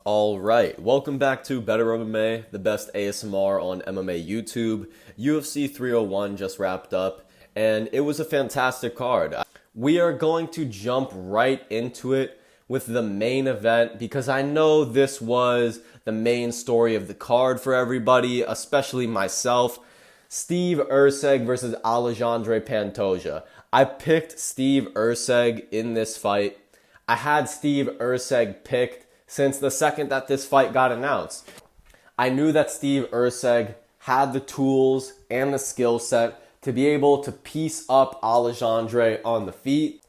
All right, welcome back to BettrMMA, the best ASMR on MMA YouTube. UFC 301 just wrapped up, and it was a fantastic card. We are going to jump right into it with the main event because I know this was the main story of the card for everybody, especially myself. Steve Erceg versus Alexandre Pantoja. I picked Steve Erceg in this fight. I had Steve Erceg picked since the second that this fight got announced. I knew that Steve Erceg had the tools and the skill set to be able to piece up Alexandre on the feet.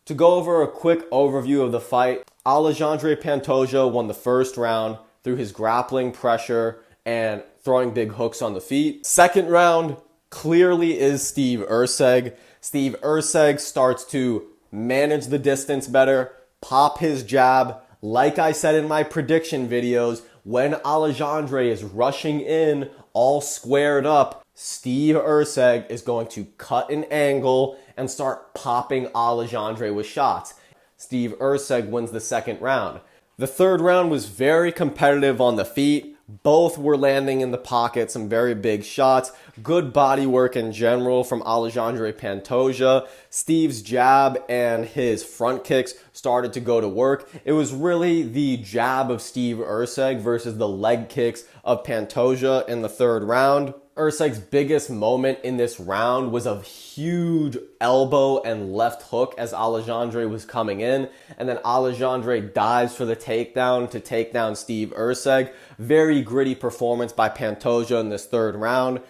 To go over a quick overview of the fight, Alexandre Pantoja won the first round through his grappling pressure and throwing big hooks on the feet. Second round clearly is Steve Erceg. Steve Erceg starts to manage the distance better, pop his jab. Like I said in my prediction videos, when Alexandre is rushing in all squared up, Steve Erceg is going to cut an angle and start popping Alexandre with shots. Steve Erceg wins the second round. The third round was very competitive on the feet. Both were landing in the pocket, some very big shots. Good body work in general from Alexandre Pantoja. Steve's jab and his front kicks started to go to work. It was really the jab of Steve Erceg versus the leg kicks of Pantoja in the third round. Erceg's biggest moment in this round was a huge elbow and left hook as Alexandre was coming in. And then Alexandre dives for the takedown to take down Steve Erceg. Very gritty performance by Pantoja in this third round.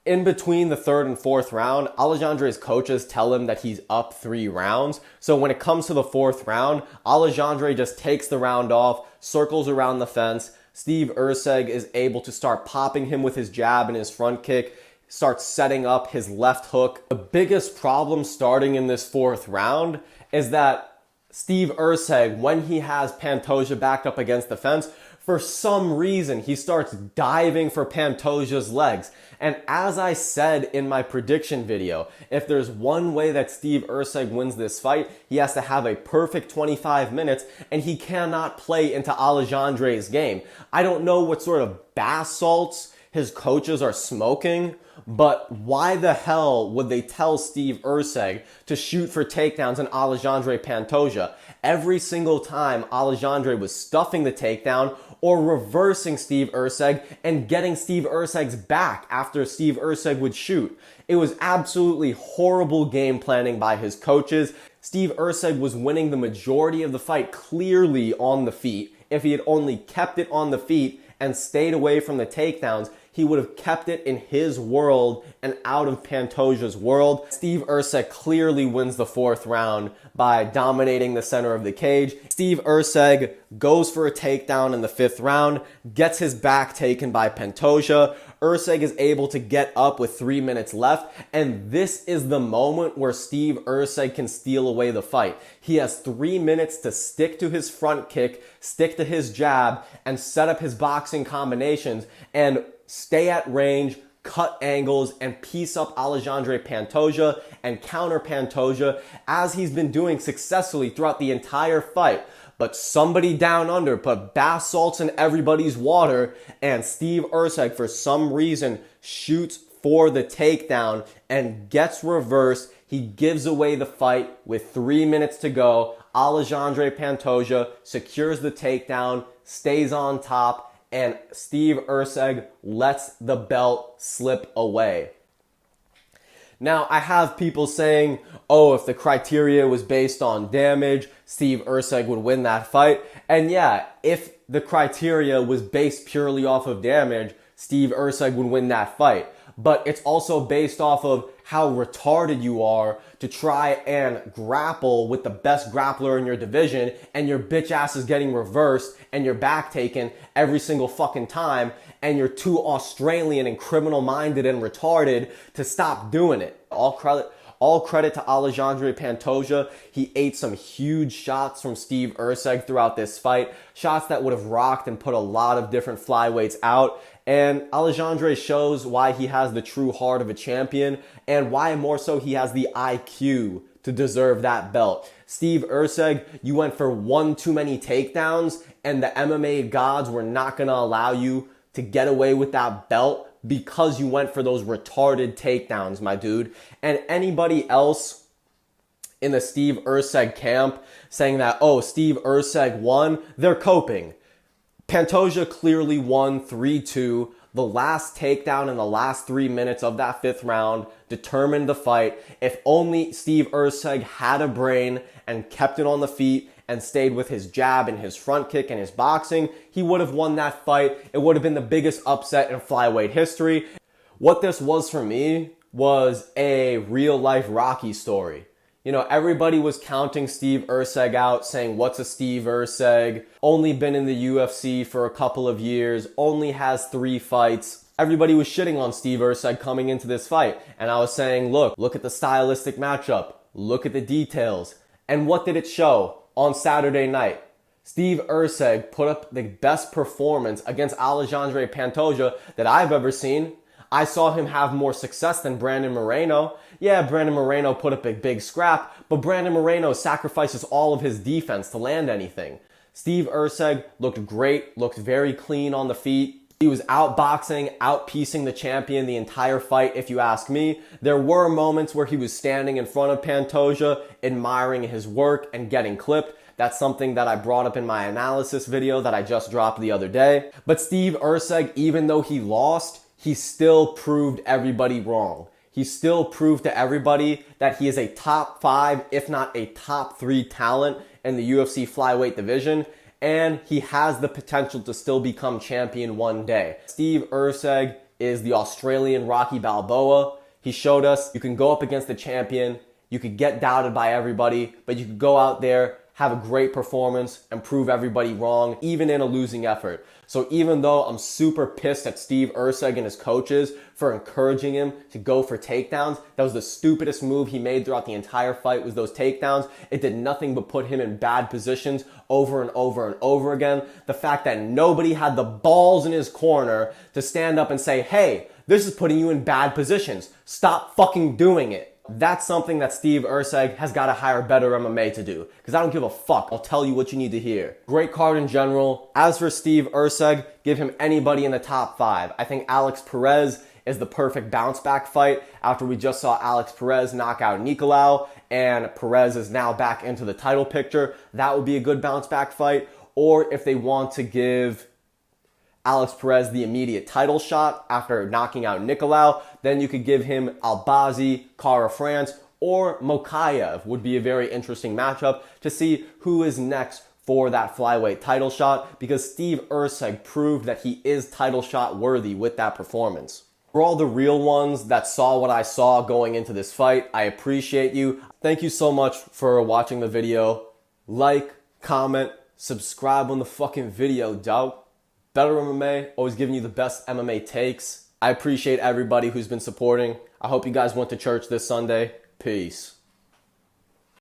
In between the third and fourth round, Alexandre's coaches tell him that he's up 3 rounds. So when it comes to the fourth round, Alexandre just takes the round off, circles around the fence. Steve Erceg is able to start popping him with his jab and his front kick, starts setting up his left hook. The biggest problem starting in this fourth round is that Steve Erceg, when he has Pantoja backed up against the fence, for some reason, he starts diving for Pantoja's legs. And as I said in my prediction video, if there's one way that Steve Erceg wins this fight, he has to have a perfect 25 minutes, and he cannot play into Alexandre's game. I don't know what sort of bath salts his coaches are smoking, but why the hell would they tell Steve Erceg to shoot for takedowns on Alexandre Pantoja? Every single time Alexandre was stuffing the takedown or reversing Steve Erceg and getting Steve Erceg's back after Steve Erceg would shoot. It was absolutely horrible game planning by his coaches. Steve Erceg was winning the majority of the fight clearly on the feet. If he had only kept it on the feet and stayed away from the takedowns, he would have kept it in his world and out of Pantoja's world. Steve Erceg clearly wins the fourth round by dominating the center of the cage. Steve Erceg goes for a takedown in the fifth round, gets his back taken by Pantoja. Erceg is able to get up with 3 minutes left, and this is the moment where Steve Erceg can steal away the fight. He has 3 minutes to stick to his front kick, stick to his jab, and set up his boxing combinations, and stay at range, cut angles, and piece up Alexandre Pantoja and counter Pantoja as he's been doing successfully throughout the entire fight. But somebody down under put bath salts in everybody's water, and Steve Erceg, for some reason, shoots for the takedown and gets reversed. He gives away the fight with 3 minutes to go. Alexandre Pantoja secures the takedown, stays on top, and Steve Erceg lets the belt slip away. Now, I have people saying, oh, if the criteria was based on damage, Steve Erceg would win that fight. And yeah, if the criteria was based purely off of damage, Steve Erceg would win that fight. But it's also based off of how retarded you are to try and grapple with the best grappler in your division, and your bitch ass is getting reversed and your back taken every single fucking time, and you're too Australian and criminal minded and retarded to stop doing it. All credit to Alexandre Pantoja. He ate some huge shots from Steve Erceg throughout this fight. Shots that would have rocked and put a lot of different flyweights out. And Alexandre shows why he has the true heart of a champion and why more so he has the IQ to deserve that belt. Steve Erceg, you went for one too many takedowns, and the MMA gods were not going to allow you to get away with that belt because you went for those retarded takedowns, my dude. And anybody else in the Steve Erceg camp saying that, oh, Steve Erceg won, they're coping. Pantoja clearly won 3-2. The last takedown in the last 3 minutes of that 5th round determined the fight. If only Steve Erceg had a brain and kept it on the feet and stayed with his jab and his front kick and his boxing, he would have won that fight. It would have been the biggest upset in flyweight history. What this was for me was a real-life Rocky story. You know, everybody was counting Steve Erceg out, saying, what's a Steve Erceg? Only been in the UFC for a couple of years, only has 3 fights. Everybody was shitting on Steve Erceg coming into this fight. And I was saying, look at the stylistic matchup. Look at the details. And what did it show on Saturday night? Steve Erceg put up the best performance against Alexandre Pantoja that I've ever seen. I saw him have more success than Brandon Moreno. Yeah, Brandon Moreno put up a big scrap, but Brandon Moreno sacrifices all of his defense to land anything. Steve Erceg looked great, looked very clean on the feet. He was outboxing, outpiecing the champion the entire fight, if you ask me. There were moments where he was standing in front of Pantoja, admiring his work and getting clipped. That's something that I brought up in my analysis video that I just dropped the other day. But Steve Erceg, even though he lost, he still proved everybody wrong. He still proved to everybody that he is a top 5, if not a top 3 talent in the UFC flyweight division, and he has the potential to still become champion one day. Steve Erceg is the Australian Rocky Balboa. He showed us you can go up against the champion, you could get doubted by everybody, but you could go out there, have a great performance, and prove everybody wrong, even in a losing effort. So even though I'm super pissed at Steve Erceg and his coaches for encouraging him to go for takedowns, that was the stupidest move he made throughout the entire fight, was those takedowns. It did nothing but put him in bad positions over and over and over again. The fact that nobody had the balls in his corner to stand up and say, hey, this is putting you in bad positions. Stop fucking doing it. That's something that Steve Erceg has got to hire BettrMMA to do, because I don't give a fuck. I'll tell you what you need to hear. Great card in general. As for Steve Erceg, give him anybody in the top 5. I think Alex Perez is the perfect bounce back fight after we just saw Alex Perez knock out Nicolau, and Perez is now back into the title picture. That would be a good bounce back fight. Or if they want to give Alex Perez the immediate title shot after knocking out Nicolau, then you could give him Albazi, Kara France, or Mokaev would be a very interesting matchup to see who is next for that flyweight title shot, because Steve Erceg proved that he is title shot worthy with that performance. For all the real ones that saw what I saw going into this fight, I appreciate you. Thank you so much for watching the video. Like, comment, subscribe on the fucking video, dog. BettrMMA, always giving you the best MMA takes. I appreciate everybody who's been supporting. I hope you guys went to church this Sunday. Peace.